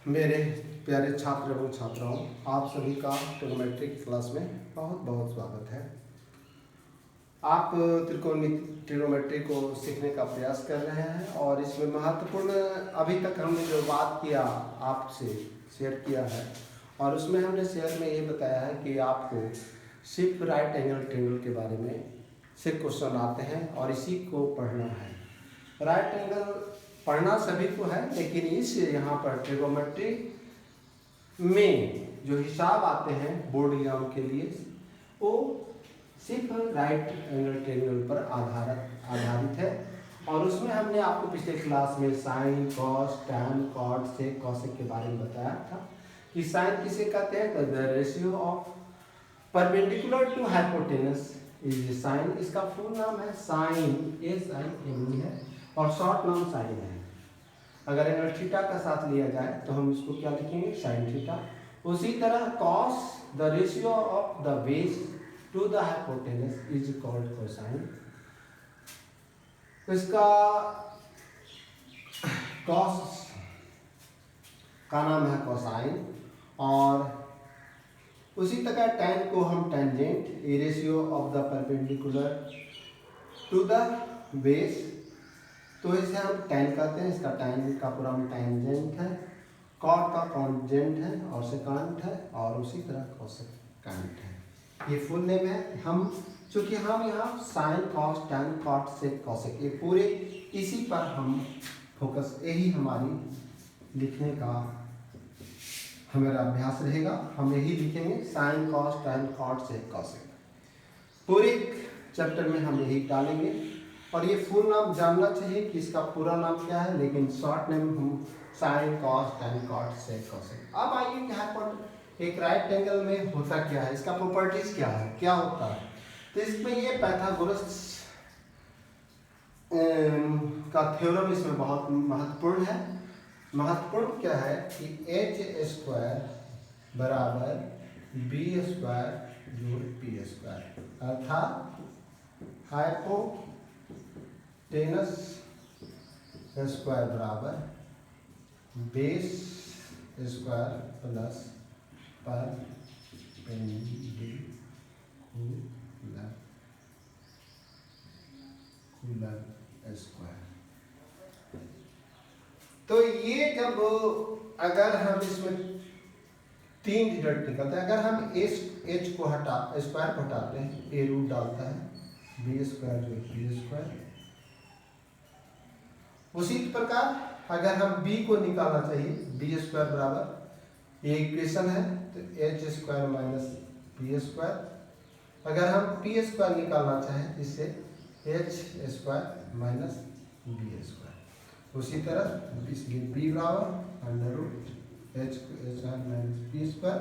मेरे प्यारे छात्र एवं छात्राओं, आप सभी का ट्रिग्नोमेट्रिक क्लास में बहुत बहुत स्वागत है। आप ट्रिग्नोमेट्री को सीखने का प्रयास कर रहे हैं और इसमें महत्वपूर्ण अभी तक हमने जो बात किया आपसे शेयर किया है और उसमें हमने शेयर में ये बताया है कि आपको सिर्फ राइट एंगल ट्रायंगल के बारे में सिर्फ क्वेश्चन आते हैं और इसी को पढ़ना है। राइट एंगल पढ़ना सभी को है, लेकिन इस यहाँ पर ट्रिग्नोमेट्री में जो हिसाब आते हैं बोर्ड एग्जाम के लिए वो सिर्फ राइट एंगल ट्रायंगल पर आधारित है। और उसमें हमने आपको पिछले क्लास में sign, cos, tan, cot, sec, cosec के बारे में बताया था कि साइन किसे कहते हैं, the ratio of perpendicular to hypotenuse is sine. इसका फुल नाम है साइन, SIN है और शॉर्ट नाम साइन है। अगर एंगल थीटा का साथ लिया जाए तो हम इसको क्या लिखेंगे, साइन थीटा। उसी तरह cos, the ratio of the base to the hypotenuse is called cosine. इसका कॉस का नाम है कोसाइन। और उसी तरह टैन को हम tangent, a ratio of the perpendicular to the base, तो इसे हम टैन कहते हैं। इसका टैन का पूरा टैंजेंट है, कॉट का कॉन्जेंट है और सेकांट है और उसी तरह कोसेकेंट है। ये फुल नेम है। हम चूंकि हम यहाँ साइन, कॉस, टैन, कॉट, सेक, कोसेक ये पूरे इसी पर हम फोकस, यही हमारी लिखने का हमारा अभ्यास रहेगा। हम यही लिखेंगे, साइन, कॉस, टैन, कॉट, सेक, कोसेक। पूरे चैप्टर में हम यही डालेंगे और ये फुल नाम जानना चाहिए कि इसका पूरा नाम क्या है, लेकिन शॉर्ट नेम हम साइन, कॉस, टैन, कॉट, सेक, कोसेक। अब आइए कि एक राइट एंगल में होता क्या है, इसका प्रॉपर्टीज क्या है, क्या होता है। तो इसमें ये पाइथागोरस का थ्योरम इसमें बहुत महत्वपूर्ण है। महत्वपूर्ण क्या है कि h² बराबर b² जोड़ p², अर्थात हाइपोटेनस स्क्वायर बराबर base square plus perpendicular square. तो ये जब अगर हम इसमें तीन रिजल्ट निकलता है, अगर हम h को स्क्वायर को हटाते हैं, a रूट डालता है b² जो p²। उसी प्रकार अगर हम b को निकालना चाहिए, b² बराबर, ये इक्वेशन है तो h² माइनस p²। अगर हम p² निकालना चाहें इससे h² माइनस b²। उसी तरह इसलिए b बराबर under root h² minus p²।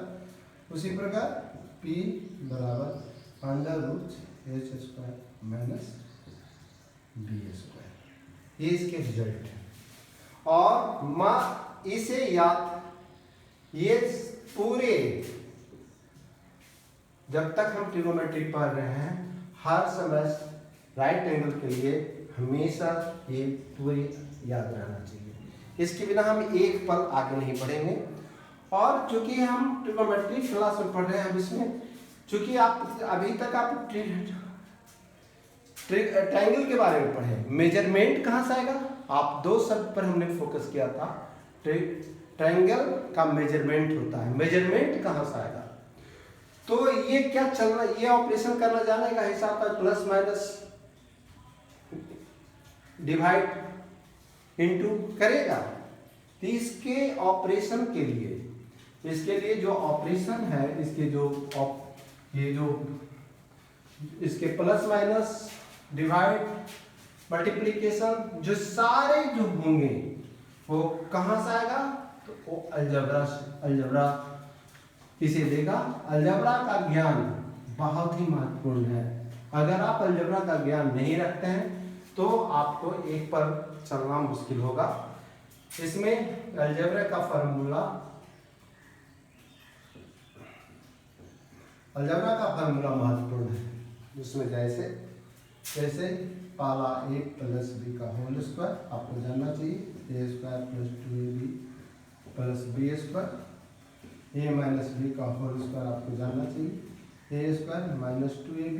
उसी प्रकार p बराबर under root h² minus b²। ये इसके रिजल्ट है। और इसे याद, ये पूरे जब तक हम ट्रिग्नोमेट्री पढ़ रहे हैं हर समय राइट एंगल के लिए हमेशा ये पूरी याद रहना चाहिए। इसके बिना हम एक पल आगे नहीं बढ़ेंगे। और चूंकि हम ट्रिग्नोमेट्री क्लास में पढ़ रहे हैं, हम इसमें चूंकि आप अभी तक आप ट्रायंगल के बारे में पढ़े, मेजरमेंट कहाँ से आएगा, आप दो शब्द पर हमने फोकस किया था। ट्रायंगल का मेजरमेंट होता है, मेजरमेंट कहाँ से आएगा। तो ये क्या चलना, ये ऑपरेशन करना जानेगा, हिसाब का प्लस माइनस डिवाइड इनटू करेगा। तो इसके ऑपरेशन के लिए, इसके लिए जो ऑपरेशन है, इसके जो ये जो इसके प्लस माइनस डिवाइड मल्टीप्लिकेशन जो सारे जो होंगे वो कहाँ से आएगा, तो वो अलजबरा इसे देगा। अलजबरा का ज्ञान बहुत ही महत्वपूर्ण है। अगर आप अलजबरा का ज्ञान नहीं रखते हैं तो आपको एक पर चलना मुश्किल होगा। इसमें अलजबरा का फॉर्मूला, अलजबरा का फॉर्मूला महत्वपूर्ण है, जिसमें जैसे पाला a प्लस b का होल स्क्वायर आपको जानना चाहिए, a² plus 2ab plus B square, A minus B का होल स्क्वायर आपको जानना चाहिए, A square minus 2ab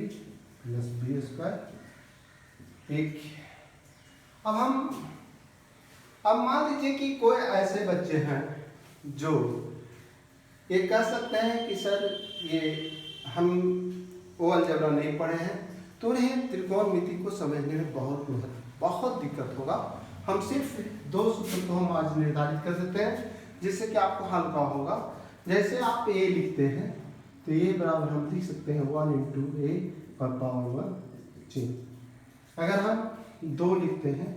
plus B square. एक अब मान लीजिए कि कोई ऐसे बच्चे हैं जो ये कह सकते हैं कि सर ये हम वो अलजेब्रा नहीं पढ़े हैं, तो उन्हें त्रिकोणमिति को समझने में बहुत दिक्कत होगा। हम सिर्फ दो सूत्र को हम आज निर्धारित कर देते हैं जिससे कि आपको हल्का होगा। जैसे आप ए लिखते हैं तो ये बराबर हम लिख सकते हैं 1 × a पर पावर 1। अगर हम 2 लिखते हैं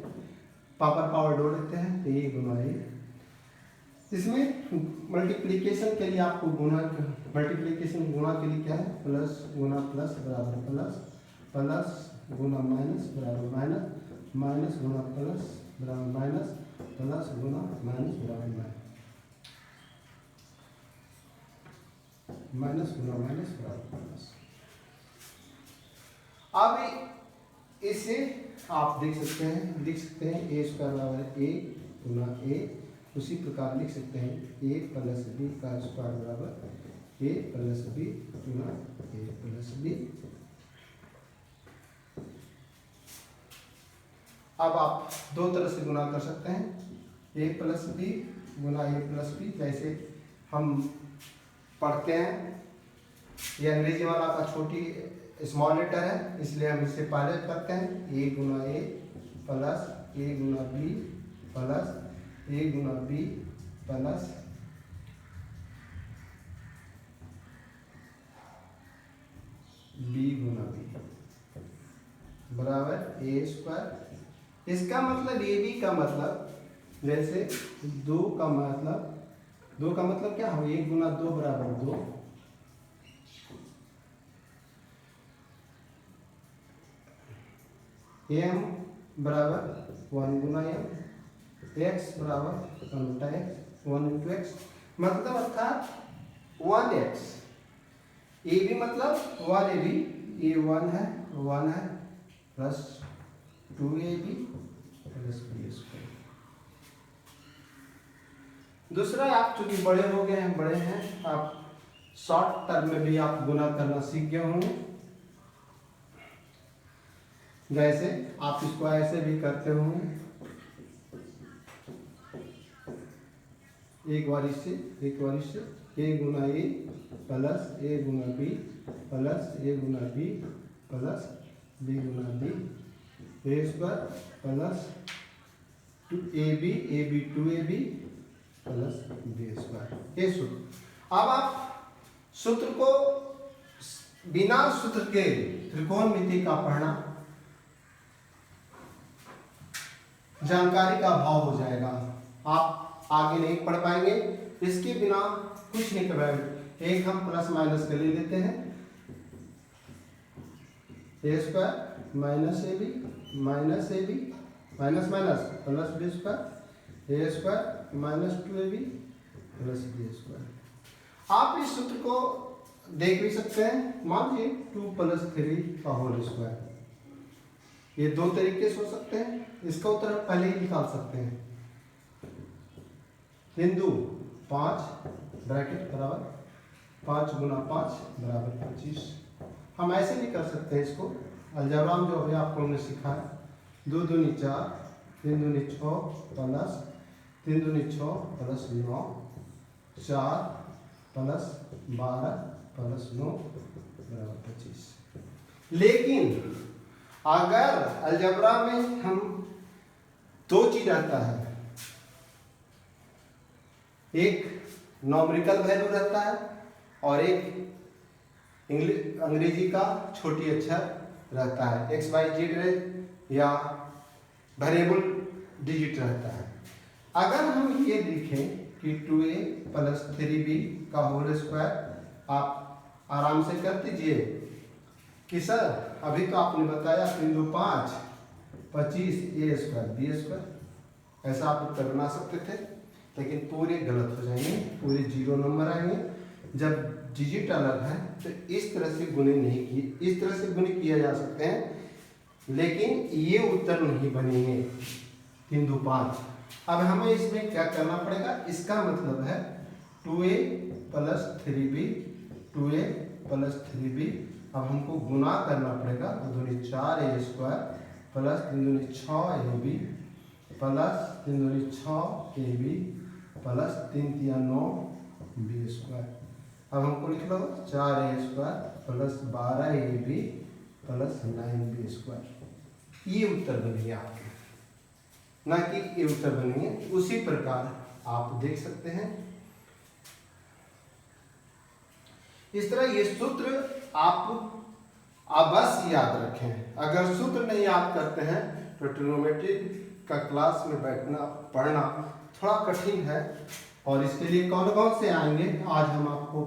पावर 2 लिखते हैं तो a गुना a। इसमें मल्टीप्लिकेशन के लिए आपको गुना के लिए क्या है, प्लस गुना प्लस बराबर प्लस, प्लस गुना माइनस बराबर माइनस, माइनस गुना प्लस बराबर माइनस, प्लस गुना माइनस बराबर माइनस, माइनस गुना माइनस बराबर प्लस। अब इसे आप लिख सकते हैं ए स्क्वायर बराबर ए गुना ए। उसी प्रकार लिख सकते हैं ए प्लस बी का स्क्वायर बराबर ए plus B Guna A plus B. अब आप दो तरह से गुना कर सकते हैं, ए plus B Guna A plus B. जैसे हम पढ़ते हैं, ये अंग्रेजी वाला का छोटी स्मॉल लेटर है इसलिए हम इसे पहले करते हैं, ए गुना ए प्लस ए गुना बी प्लस ए गुना बी प्लस बी गुना बी बराबर ए स्क्वायर। इसका मतलब ए बी का मतलब, जैसे 2 का मतलब क्या हो, 1 गुना 2 बराबर 2, एम बराबर 1 गुना एम, एक्स बराबर 1 × x, मतलब अर्थात 1x। ए बी मतलब 1ab, ये 1 है plus 2ab plus B square. दूसरा, आप चूंकि बड़े हो गए हैं, आप शॉर्ट टर्म में भी आप गुना करना सीख गए होंगे। जैसे आप इसको ऐसे भी करते होंगे, एक बार इससे ए गुना ए प्लस ए गुना बी प्लस ए गुना बी प्लस बी गुना B, A square plus 2ab 2ab plus B square. ये सूत्र। अब आप सूत्र को बिना सूत्र के त्रिकोणमिति का पढ़ना जानकारी का अभाव हो जाएगा, आप आगे नहीं पढ़ पाएंगे। इसके बिना कुछ नहीं कर पाएंगे। एक हम प्लस माइनस के ले लेते हैं, A square minus A B minus minus plus B square, A square minus 2ab plus B square. आप इस सूत्र को देख भी सकते हैं। मान लीजिए 2 + 3 का होल स्क्वायर, ये 2 तरीके से हो सकते हैं। इसका उत्तर पहले ही निकाल सकते हैं। बिंदु 5 ब्रैकेट बराबर 5 × 5 बराबर 25। हम ऐसे भी कर सकते हैं इसको, अलजेब्रा में जो अभी आपको हमने सीखा है, 2 दूनी 4 3 दूनी 6 प्लस 3 दूनी 6 प्लस 9 4 प्लस 12 प्लस 9 बराबर 25। लेकिन अगर अलजेब्रा में हम 2 चीज रहता है, एक नॉमरिकल वैल्यू रहता है और एक अंग्रेजी का छोटी अक्षर रहता है, XYZ या वेरिएबल डिजिट रहता है। अगर हम ये लिखें कि 2a प्लस 3b का होल स्क्वायर, आप आराम से कर दीजिए कि सर अभी तो आपने बताया 3 × 5 25 a स्क्वायर बी स्क्वायर, ऐसा आप उत्तर बना सकते थे, लेकिन पूरे गलत हो जाएंगे, पूरे 0 नंबर आएंगे। जब डिजिट अलग है तो इस तरह से गुणे नहीं किए, इस तरह से गुणे किया जा सकते हैं, लेकिन ये उत्तर नहीं बनेंगे 3 × 5। अब हमें इसमें क्या करना पड़ेगा, इसका मतलब है 2a plus 3b, 2a plus 3b। अब हमको गुना करना पड़ेगा, 2 दूनी 4a स्क्वायर प्लस 3 दूनी 6ab प्लस 3 दूनी 6ab प्लस 3 तिया 9b स्क्वायर। अब हमको लिख लो 4a square plus 12ab plus 9b square. ये उत्तर बनेंगे आपके, ना कि ये उत्तर बनेंगे। उसी प्रकार आप देख सकते हैं, इस तरह ये सूत्र आप अवश्य याद रखें। अगर सूत्र नहीं याद करते हैं तो ट्रिग्नोमेट्री का क्लास में बैठना पढ़ना थोड़ा कठिन है। और इसके लिए कौन कौन से आएंगे, आज हम आपको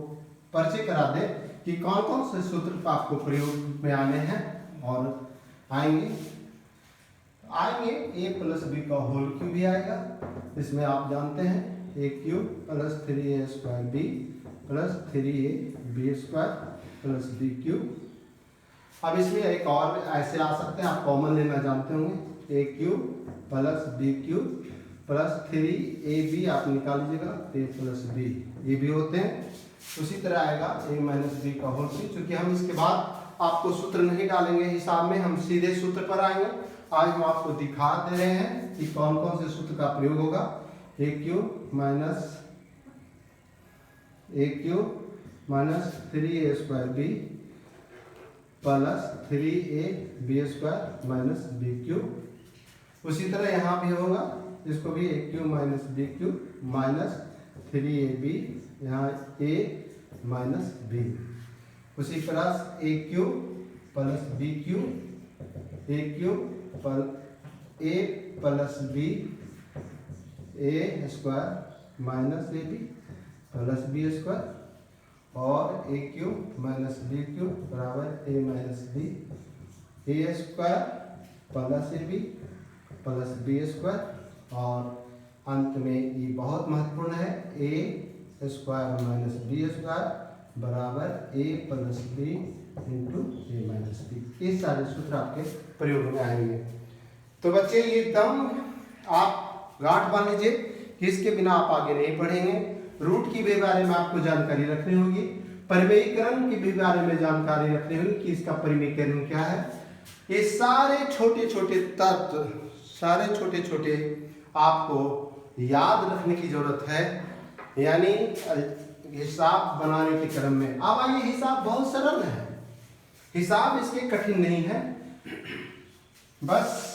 परिचय करा दें कि कौन कौन से सूत्र आपको प्रयोग में आने हैं। और आएंगे a प्लस बी का होल क्यूब भी आएगा। इसमें आप जानते हैं a cube plus 3a square b plus 3a b square plus b cube. अब इसमें एक और ऐसे आ सकते हैं, आप कॉमन लेना जानते होंगे, a cube plus b cube plus 3ab आप निकाल लीजिएगा, a प्लस b, ये भी होते हैं। उसी तरह आएगा a माइनस b का होल क्यूब। चूंकि हम इसके बाद आपको सूत्र नहीं डालेंगे हिसाब में, हम सीधे सूत्र पर आएंगे। आज हम आपको दिखा दे रहे हैं कि कौन कौन से सूत्र का प्रयोग होगा। a cube minus 3a square b plus 3a b square minus b cube. उसी तरह यहाँ भी होगा, इसको भी a cube minus b cube minus 3ab, यहाँ a माइनस b। उसी तरह a cube plus b cube, a cube a plus b a square minus ab plus b square, और a cube minus b cube बराबर a minus b, a square plus ab plus b square. और अंत में ये बहुत महत्वपूर्ण है, a square minus b square बराबर a plus b into a minus b। ये सारे सूत्र आपके प्रयोग में आएंगे। तो बच्चे ये दम आप गांठ बांध लीजिए कि इसके बिना आप आगे नहीं बढ़ेंगे। रूट की भी बारे में आपको जानकारी रखनी होगी, परिमेयीकरण की भी बारे में जानकारी रखनी होगी कि इसका परिमेयीकरण क्या है। ये सारे छोटे छोटे तत्व, सारे छोटे छोटे आपको याद रखने की जरूरत है, यानी हिसाब बनाने के क्रम में। अब आइए, हिसाब बहुत सरल है, हिसाब इसके कठिन नहीं है। बस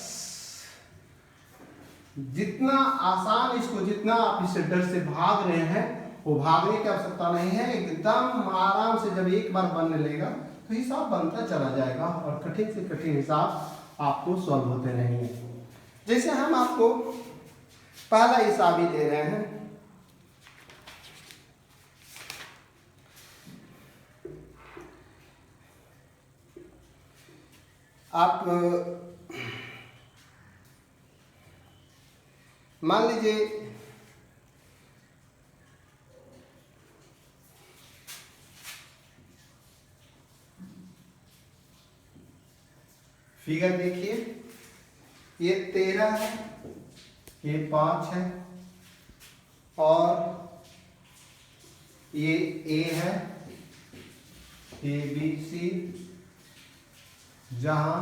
जितना आसान इसको, जितना आप इसे डर से भाग रहे हैं, वो भागने की आवश्यकता नहीं है। एकदम आराम से जब एक बार बनने लगेगा तो हिसाब बनता चला जाएगा और कठिन से कठिन हिसाब आपको सॉल्व होते रहेंगे। जैसे हम आपको पहला हिसाब ही दे रहे हैं, आप मान लीजिए फिगर देखिए, ये 13 है, ये 5 है और ये A है, A B C, जहां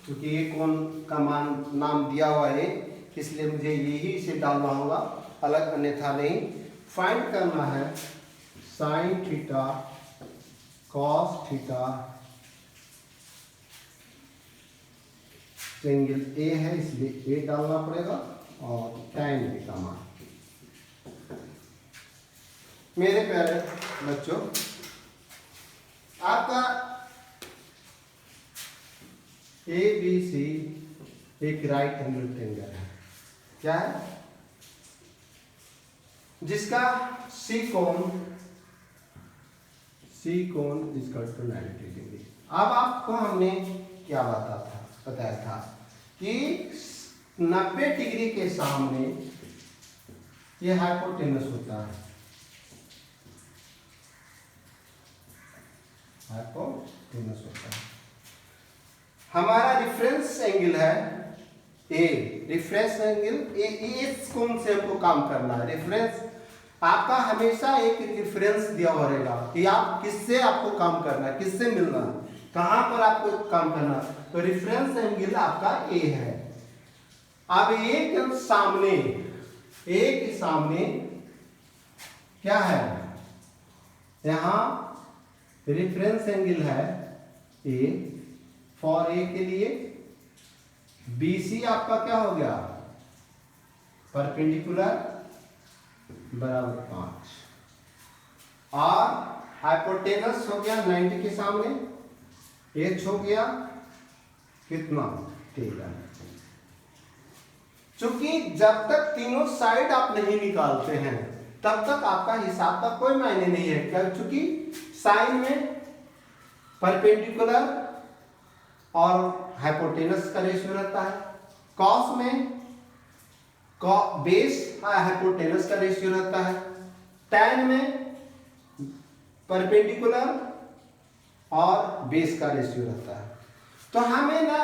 क्योंकि ये कौन का नाम दिया हुआ है, इसलिए मुझे यही इसे डालना होगा, अलग अन्यथा नहीं। फाइंड करना है sine theta cos theta, angle A है इसलिए ए डालना पड़ेगा, और tan ए का मान। मेरे प्यारे बच्चों, आपका ABC एक राइट एंगल ट्रायंगल है, क्या है, जिसका C कोण इक्वल टू 90 डिग्री। अब आपको हमने क्या बताया था कि 90 डिग्री के सामने ये हाइपोटेनस होता है, हाइपोटेनस होता है। हमारा रिफरेंस एंगल है ए, रिफरेंस एंगल ए, इस कोण से हमको काम करना है। रेफरेंस आपका हमेशा एक रिफरेंस दिया हुआ रहेगा कि आप किससे आपको काम करना है, किससे मिलना है, कहां पर आपको काम करना है। तो रिफरेंस एंगल आपका ए है। अब ए के सामने, ए के सामने क्या है, यहां रिफरेंस एंगल है ए। फॉर ए के लिए BC आपका क्या हो गया, परपेंडिकुलर बराबर 5, और हाइपोटेनस हो गया 90 के सामने, एच हो गया कितना 13। चूंकि जब तक तीनों साइड आप नहीं निकालते हैं तब तक आपका हिसाब का कोई मायने नहीं है। क्या, चूंकि साइन में परपेंडिकुलर और हाइपोटेनस का रेशियो रहता है, कॉस में बेस हाइपोटेनस का रेशियो रहता है, टैन में परपेंडिकुलर और बेस का रेशियो रहता है। तो हमें ना,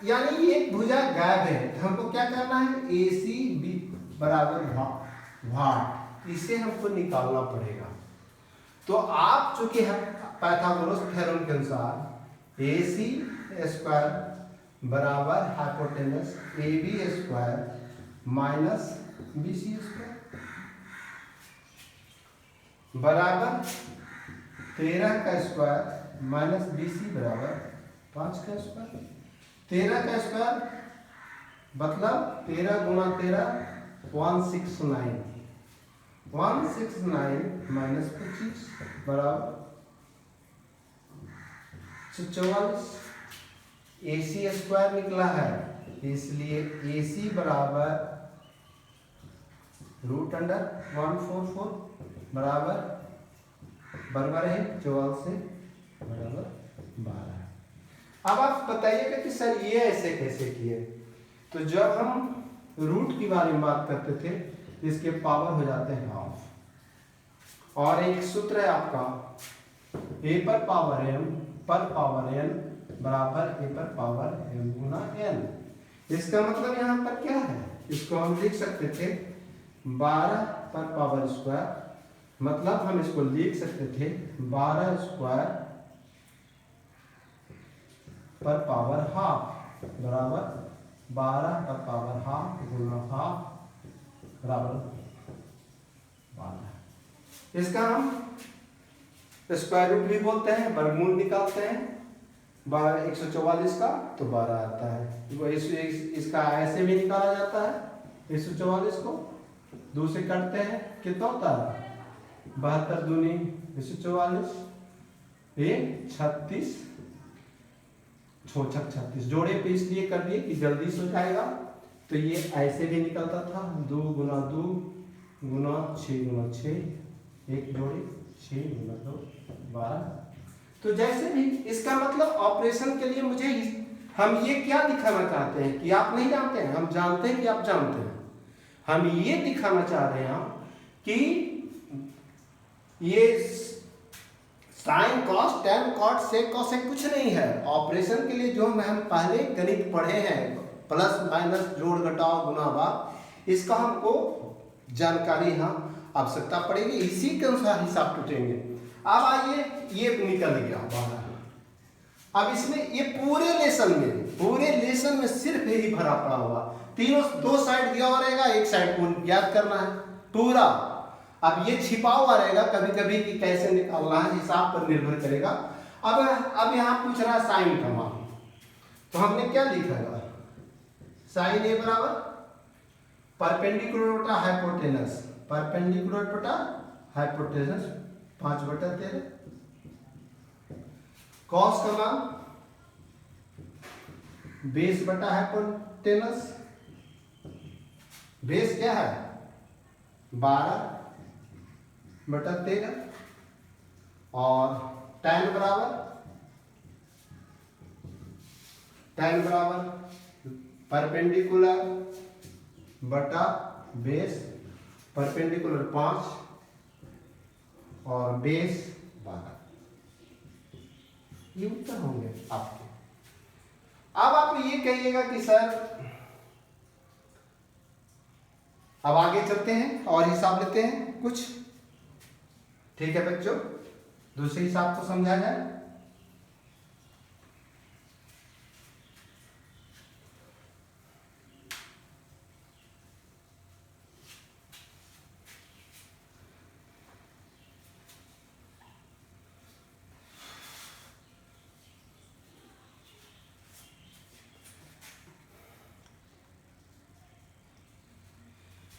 यानी ये एक भुजा गायब है, तो हमको क्या करना है, AC B बराबर भाट, इसे हमको निकालना पड़ेगा। तो आप चूंकि पाइथागोरस थ्योरम के अनुसार AC स्क्वायर बराबर hypotenuse AB square minus BC square बराबर 13 का स्क्वायर माइनस BC बराबर 5 का स्क्वायर। 13 का स्क्वायर मतलब 13 गुना 13 169, 169 माइनस 25 बराबर 44। AC स्क्वायर निकला है, इसलिए AC बराबर √144 बराबर बराबर है 44 से बराबर 12। अब आप बताइएगा कि सर ये ऐसे कैसे किए। तो जब हम रूट की बारे में बात करते थे, इसके पावर हो जाते हैं हाफ, और एक सूत्र है आपका a पर पावर m पर पावर n बराबर a पर पावर m गुना n। इसका मतलब यहाँ पर क्या है, इसको हम लिख सकते थे 12 पर पावर स्क्वायर, मतलब हम इसको लिख सकते थे 12 स्क्वायर पर पावर हाफ बराबर 12 पर पावर हाफ गुना हाफ बराबर 12। इसका हम स्क्वायर रूट भी बोलते हैं, वर्गमूल निकालते हैं 144 का तो 12 आता है। वो इसका ऐसे भी निकाला जाता है, 144 को 2 से काटते हैं, कितना होता है 72 दूनी 144, ये 36 36 जोड़े पे इसलिए कर दिए कि जल्दी से हो जाएगा। तो ये ऐसे भी निकलता था 2 गुना 2 गुना 6 गुना 6, एक जोड़े 6 गुना 2 12। तो जैसे भी इसका मतलब ऑपरेशन के लिए मुझे हम ये क्या दिखाना चाहते हैं कि आप नहीं जानते हैं, हम जानते हैं कि आप जानते हैं। हम ये दिखाना चाह रहे हैं कि ये sine cos tan cot sec cosec कुछ नहीं है। ऑपरेशन के लिए जो हम पहले गणित पढ़े हैं, प्लस माइनस जोड़ घटाव गुना भाग, इसका हमको जानकारी यहाँ आवश्यकता पड़ेगी, इसी के अनुसार हिसाब टूटेंगे। अब आइए, ये निकल गया बाहर। अब इसमें ये पूरे लेसन में सिर्फ यही भरा पड़ा हुआ, तीनों 2 साइड दिया हुआ रहेगा, एक साइड को याद करना है पूरा। अब ये छिपा हुआ रहेगा कभी कभी कि कैसे निकालना है, हिसाब पर निर्भर करेगा। अब यहाँ पूछ रहा है साइन का मान, तो हमने क्या लिखा है, साइन ए बराबर परपेंडिकुलर बटा हाइपोटेनस, परपेंडिकुलर बटा हाइपोटेनस 5/13। कॉस का मान बेस बटा हाइपोटेनस, बेस क्या है 12/13, और tan बराबर परपेंडिकुलर बटा बेस परपेंडिकुलर 5 और बेस 12। ये उत्तर होंगे आपके। अब आप ये कहिएगा कि सर अब आगे चलते हैं और हिसाब लेते हैं कुछ। ठीक है बच्चों, दूसरे हिसाब को समझा जाए।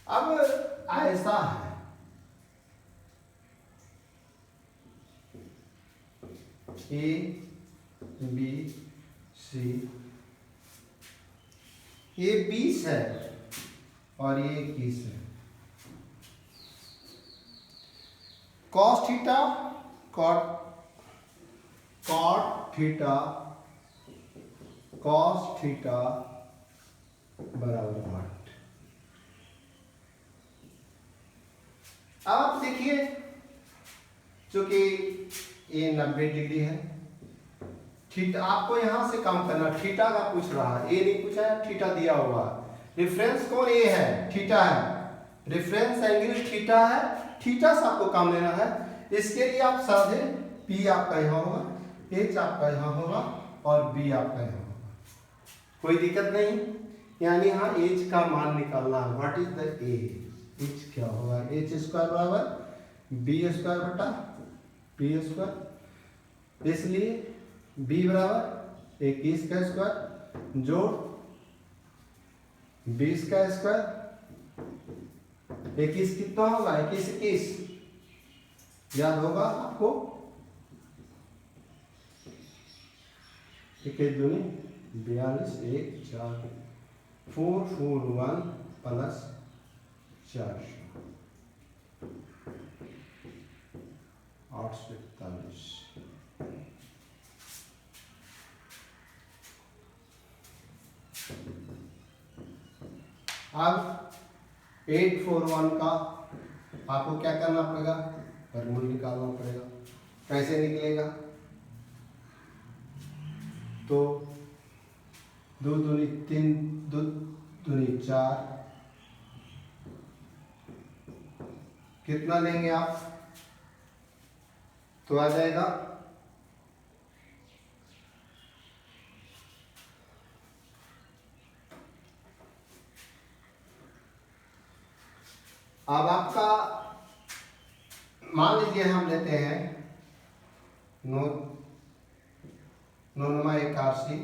अब ऐसा है, ए बी सी, ये 20 है और ये 21 है। Cos theta cot theta cos theta बराबर 8। अब आप देखिए, चूंकि ये 90 डिग्री है, थीटा आपको यहां से काम करना, थीटा का पूछ रहा है, ये नहीं पूछा है, थीटा दिया हुआ। रेफरेंस कौन ये है? थीटा है, रेफरेंस एंगल थीटा है, थीटा से आपको काम लेना है। इसके लिए आप साधे पी आपका यहाँ होगा, एच आपका यहाँ होगा और बी आपका यहाँ होगा, कोई दिक्कत नहीं। यानी यहाँ एच का मान निकालना है। What is the A? H क्या होगा? एच स्क्वायर बराबर बी स्क्वायर बटा पी स्क्वायर, इसलिए बी बराबर 21 का स्क्वायर जोड़ 20 का स्क्वायर, 21 कितना होगा? 21 याद होगा आपको? 21 दूनी 42, 1 4 4 4 1 प्लस 4 841। अब 841 का आपको क्या करना पड़ेगा? वर्गमूल निकालना पड़ेगा। कैसे निकलेगा? तो 2 दूनी 3, 2 दूनी 4, कितना लेंगे आप? तो आ जाएगा अब आपका मान लीजिए हम लेते हैं 9 9 81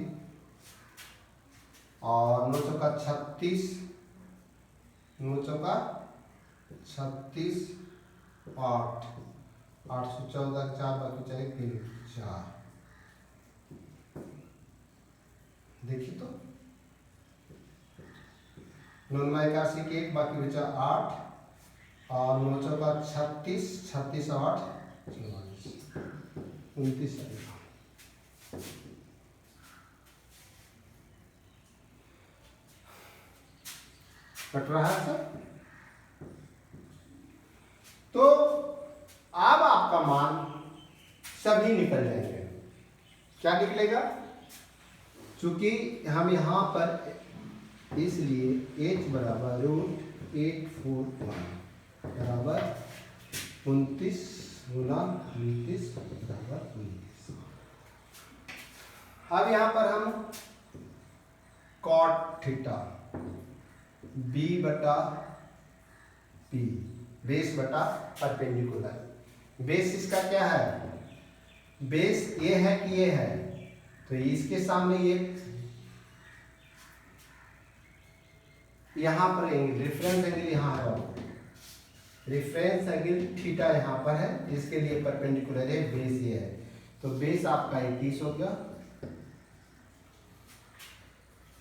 और 9 चौका 36, 9 चौका 36 8 814 4 बाकी चले 3 4। देखिए तो 9 81 के एक बाकी बचा 8 और 9 चौका 36 36 8 44 29 आएगा। कट रहा है सर? तो अब आपका मान सभी निकल जाएंगे। क्या निकलेगा? चूंकि हम यहां पर, इसलिए h बराबर √841 बराबर 29 गुना 29 बराबर 29। अब यहां पर हम कॉट थीटा b बटा p, बेस बटा परपेंडिकुलर। बेस इसका क्या है? बेस ये है कि ये है, तो इसके सामने ये यहां पर एंगल, रेफरेंस एंगल यहां है, रेफरेंस एंगल थीटा यहां पर है, इसके लिए परपेंडिकुलर है, बेस ये है। तो बेस आपका 21 हो गया,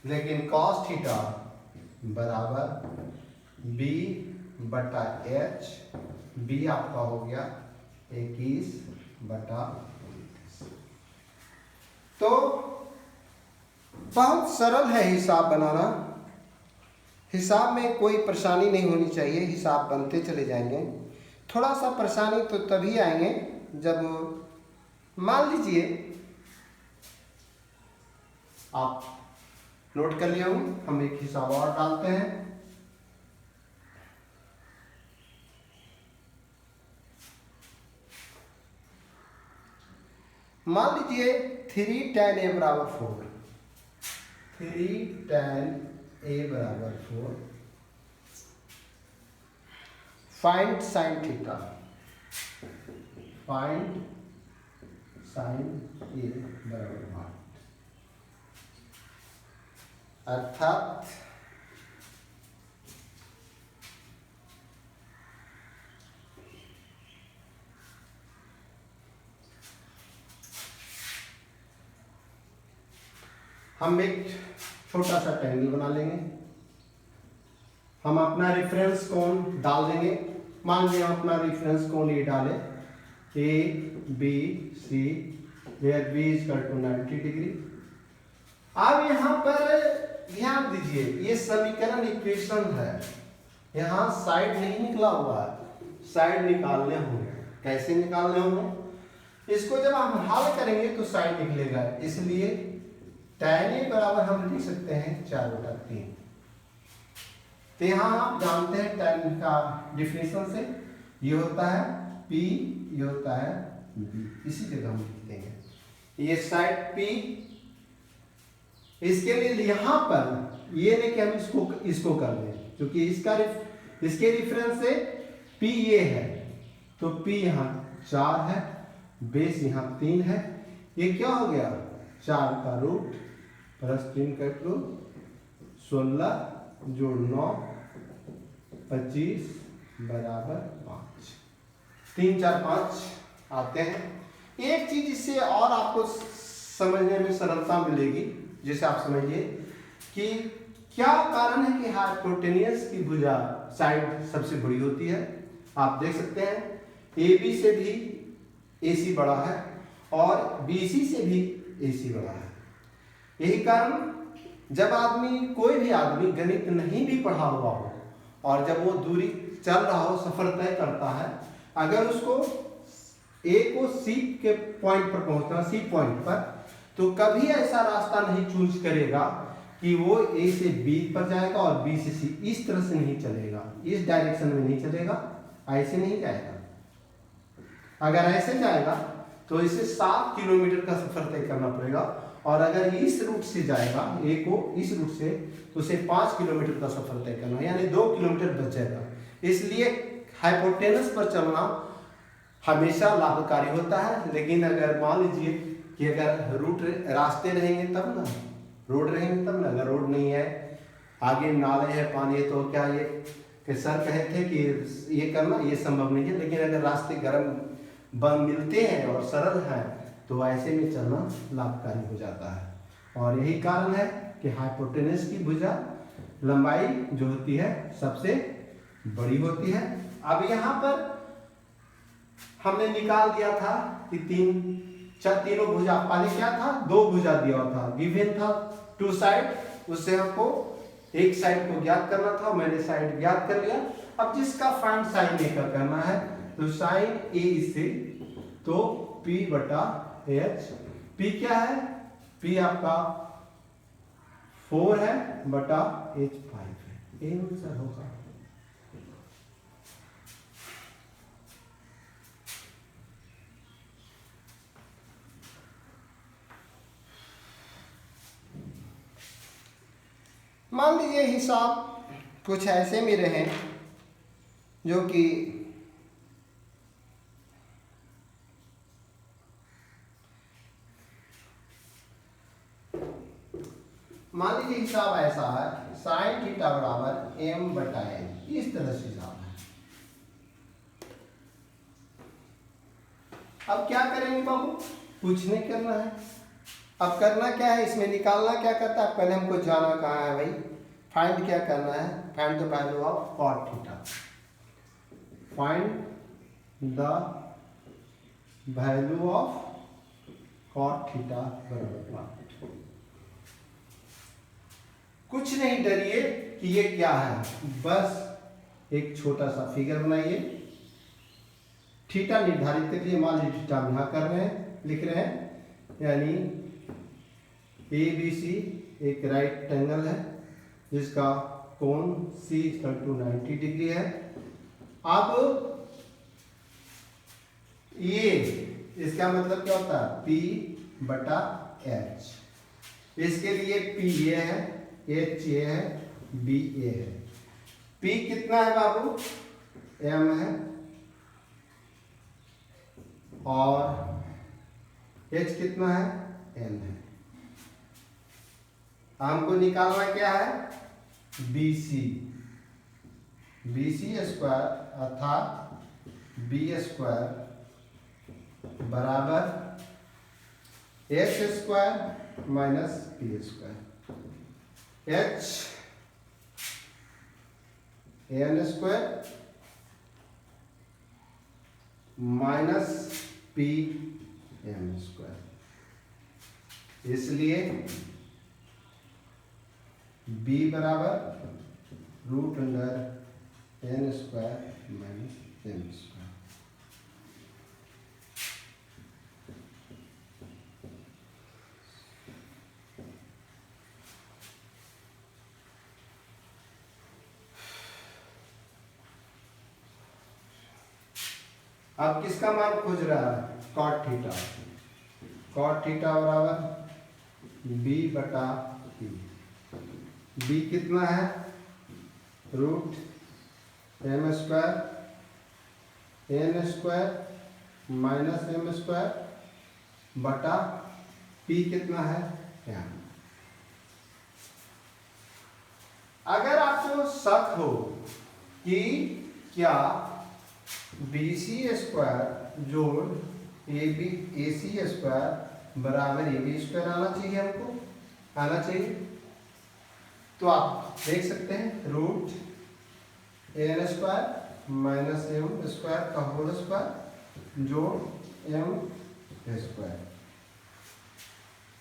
लेकिन cos थीटा बराबर b बटा h, b आपका हो गया 21 बटा 29। तो बहुत सरल है हिसाब बनाना। हिसाब में कोई परेशानी नहीं होनी चाहिए, हिसाब बनते चले जाएंगे। थोड़ा सा परेशानी तो तभी आएंगे जब मान लीजिए आप नोट कर लिया हूँ, हम एक हिसाब और डालते हैं। मान लीजिए 3 tan a बराबर 4, 3 tan a बराबर 4, find sine theta, find sign a बराबर 1, अर्थात हम एक छोटा सा ट्रायंगल बना लेंगे। हम अपना रेफरेंस कोण डाल देंगे। मान लीजिए हम अपना रेफरेंस कोण ये डालें A B C, where B is equal to 90 degree. अब यहाँ पर ध्यान दीजिए, ये समीकरण इक्वेशन है, यहाँ साइड नहीं निकला हुआ है, साइड निकालने होंगे। कैसे निकालने होंगे? इसको जब हम हल करेंगे तो साइड निकलेगा, इसलिए tan a बराबर हम लिख सकते हैं 4/3। तो यहाँ आप जानते हैं tan का डिफिनेशन से ये होता है P, ये होता है B, इसी जगह हम लिखते हैं ये साइड P। इसके लिए यहाँ पर ये नहीं कि हम इसको कर लें, क्योंकि इसके रेफरेंस से P ये है, तो P यहाँ 4 है, बेस यहाँ 3 है। ये क्या हो गया? 4 का रूट प्लस 3 का रूट, 16 जोड़ 9 25 बराबर 5। 3 4 5 आते हैं। एक चीज इससे और आपको समझने में सरलता मिलेगी, जैसे आप समझिए कि क्या कारण है कि हाइपोटेनियस की भुजा साइड सबसे बड़ी होती है। आप देख सकते हैं AB से भी AC बड़ा है और BC से भी AC बड़ा है। यही कारण जब कोई भी आदमी गणित नहीं भी पढ़ा हुआ हो और जब वो दूरी चल रहा हो, सफर तय करता है, अगर उसको A को C के पॉइंट पर पहुंचना, C पॉइंट पर, तो कभी ऐसा रास्ता नहीं चूज करेगा कि वो A से B पर जाएगा और B से C, इस तरह से नहीं चलेगा, इस डायरेक्शन में नहीं चलेगा, ऐसे नहीं जाएगा। अगर ऐसे जाएगा तो इसे 7 किलोमीटर का सफर तय करना पड़ेगा, और अगर इस रूट से जाएगा A को, इस रूट से, तो उसे 5 किलोमीटर का सफर तय करना, यानी 2 किलोमीटर बच जाएगा। इसलिए हाइपोटेनस पर चलना हमेशा लाभकारी होता है। लेकिन अगर मान लीजिए कि अगर रास्ते रहेंगे तब ना, रोड रहेंगे तब ना, अगर रोड नहीं है, आगे नाले है, पानी है, तो क्या ये कि सर कहे थे कि ये करना, ये संभव नहीं है। लेकिन अगर रास्ते गर्म बन मिलते हैं और सरल हैं तो ऐसे में चलना लाभकारी हो जाता है। और यही कारण है कि हाइपोटेनस की भुजा लंबाई जो होती है सबसे बड़ी होती है। अब यहाँ पर हमने निकाल दिया था कि तीनों भुजा, पहले क्या था? 2 भुजा दिया हुआ था, गिवन था 2 साइड, उससे हमको एक साइड को ज्ञात करना था, मैंने साइड ज्ञात कर लिया। अब जिसका फाइंड साइन लेकर करना है, तो साइन A इससे, तो P/H, P क्या है? P आपका 4 है बटा H 5 है, ये आंसर होगा। मान लीजिए हिसाब कुछ ऐसे में रहे जो कि मान लीजिए हिसाब ऐसा है, साइन थीटा बराबर M/N, इस तरह से हिसाब है। अब क्या करेंगे बाबू? कुछ नहीं करना है। अब करना क्या है, इसमें निकालना क्या करता है? पहले हमको जाना कहाँ है भाई, फाइंड क्या करना है? Find the value of cot theta, find the value of cot theta बराबर 1। कुछ नहीं डरिए कि ये क्या है, बस एक छोटा सा फिगर बनाइए, थीटा निर्धारित करिए। मान लीजिए थीटा हम यहाँ कर रहे हैं, लिख रहे हैं, यानी ABC एक राइट एंगल है जिसका कोण C = 90 डिग्री है। अब ये इसका मतलब क्या होता है, P/H। इसके लिए P ये है, H ये है, B ये है। P कितना है बाबू, M है, और H कितना है, N है। हमको निकालना क्या है, BC स्क्वायर अर्थात B स्क्वायर बराबर H square minus P square. H N square minus P M square. इसलिए B बराबर √N square minus M square. अब किसका मान खोज रहा है, cot थीटा। cot थीटा बराबर B/P। B कितना है, √M square N square minus M square बटा P कितना है, M। अगर आपको शक हो कि क्या BC स्क्वायर जोड़ AC स्क्वायर बराबर AB स्क्वायर आना चाहिए, हमको आना चाहिए, तो आप देख सकते हैं √N square minus M square का होल स्क्वायर जोड़ M स्क्वायर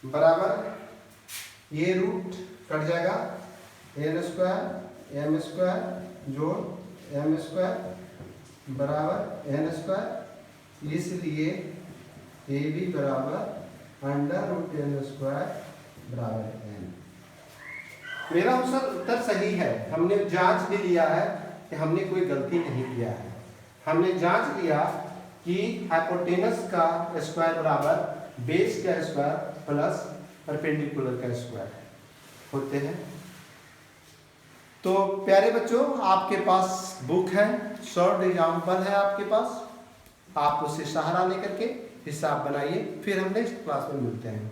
बराबर ये रूट कट जाएगा, N स्क्वायर M स्क्वायर जोड़ M स्क्वायर बराबर N स्क्वायर। इसलिए AB बराबर √N स्क्वायर बराबर N। मेरा उत्तर सही है। हमने जांच भी लिया है कि हमने कोई गलती नहीं किया है। हमने जांच लिया कि हाइपोटेनस का स्क्वायर बराबर बेस का स्क्वायर प्लस परपेंडिकुलर का स्क्वायर होते हैं। तो प्यारे बच्चों, आपके पास बुक है, शॉर्ट एग्जाम्पल है आपके पास, आप उससे सहारा लेकर के हिसाब बनाइए। फिर हम नेक्स्ट क्लास में मिलते हैं।